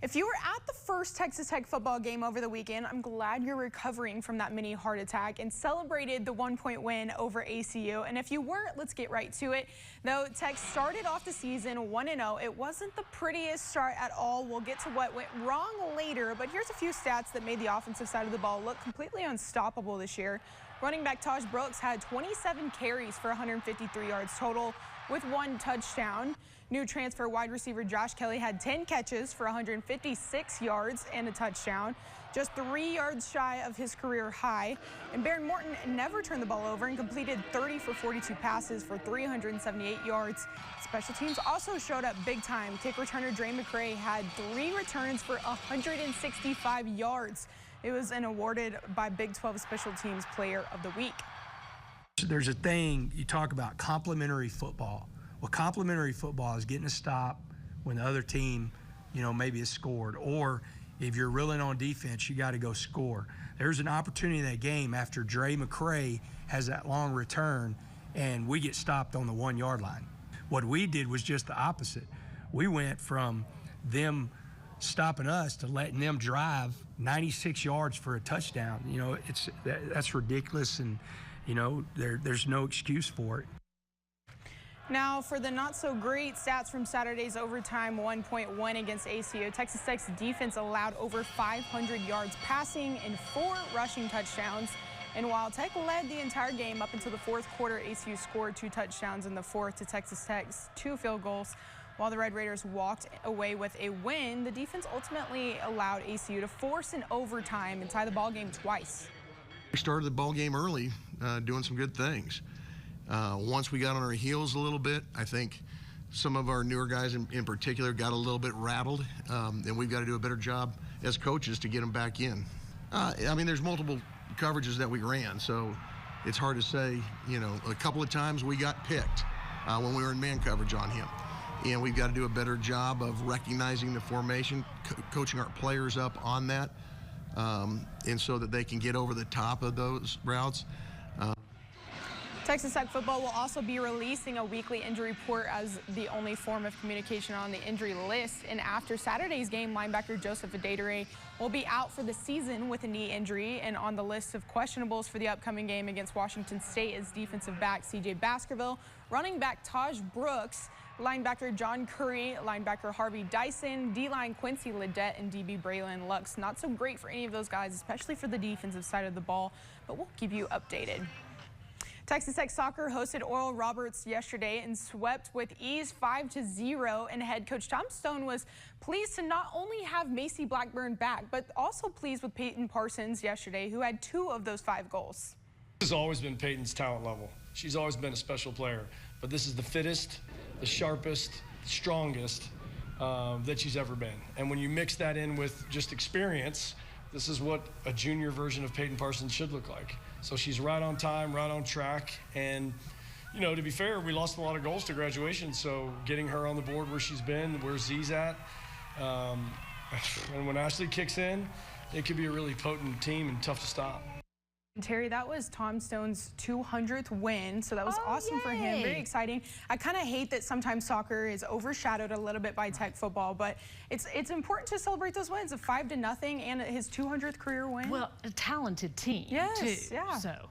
If you were at the first Texas Tech football game over the weekend, I'm glad you're recovering from that mini heart attack and celebrated the 1-point win over ACU. And if you weren't, let's get right to it. Though Tech started off the season 1-0, it wasn't the prettiest start at all. We'll get to what went wrong later, but here's a few stats that made the offensive side of the ball look completely unstoppable this year. Running back Taj Brooks had 27 carries for 153 yards total with 1 touchdown. New transfer wide receiver Josh Kelly had 10 catches for 156 yards and a touchdown, just 3 yards shy of his career high. And Baron Morton never turned the ball over and completed 30 for 42 passes for 378 yards. Special teams also showed up big time. Kick returner Dre McCray had 3 returns for 165 yards. It was an awarded by Big 12 Special Teams Player of the Week. There's a thing, you talk about complementary football. Well, complementary football is getting a stop when the other team, maybe has scored. Or if you're reeling on defense, you got to go score. There's an opportunity in that game after Dre McCray has that long return and we get stopped on the 1-yard line. What we did was just the opposite. We went from them stopping us to letting them drive 96 yards for a touchdown. That's ridiculous, and there's no excuse for it. Now, for the not-so-great stats from Saturday's overtime 1-point win against ACU, Texas Tech's defense allowed over 500 yards passing and 4 rushing touchdowns. And while Tech led the entire game up until the fourth quarter, ACU scored 2 touchdowns in the fourth to Texas Tech's 2 field goals. While the Red Raiders walked away with a win, the defense ultimately allowed ACU to force an overtime and tie the ball game twice. We started the ball game early, doing some good things. Once we got on our heels a little bit, I think some of our newer guys in particular got a little bit rattled, and we've got to do a better job as coaches to get them back in. There's multiple coverages that we ran, so it's hard to say. A couple of times we got picked when we were in man coverage on him, and we've got to do a better job of recognizing the formation, coaching our players up on that, and so that they can get over the top of those routes. Texas Tech football will also be releasing a weekly injury report as the only form of communication on the injury list. And after Saturday's game, linebacker Joseph Adedire will be out for the season with a knee injury. And on the list of questionables for the upcoming game against Washington State is defensive back C.J. Baskerville, running back Taj Brooks, linebacker John Curry, linebacker Harvey Dyson, D-line Quincy Ledet, and DB Braylon Lux. Not so great for any of those guys, especially for the defensive side of the ball, but we'll keep you updated. Texas Tech soccer hosted Oral Roberts yesterday and swept with ease 5-0, and head coach Tom Stone was pleased to not only have Macy Blackburn back, but also pleased with Peyton Parsons yesterday, who had 2 of those 5 goals. This has always been Peyton's talent level. She's always been a special player, but this is the fittest, the sharpest, strongest that she's ever been. And when you mix that in with just experience, this is what a junior version of Peyton Parsons should look like. So she's right on time, right on track. And, to be fair, we lost a lot of goals to graduation. So getting her on the board where she's been, where Z's at, and when Ashley kicks in, it could be a really potent team and tough to stop. Terry, that was Tom Stone's 200th win, so that was awesome for him. Very exciting. I kind of hate that sometimes soccer is overshadowed a little bit by Tech football, but it's important to celebrate those wins of 5-0 and his 200th career win. Well, a talented team, yes, too. Yeah. So.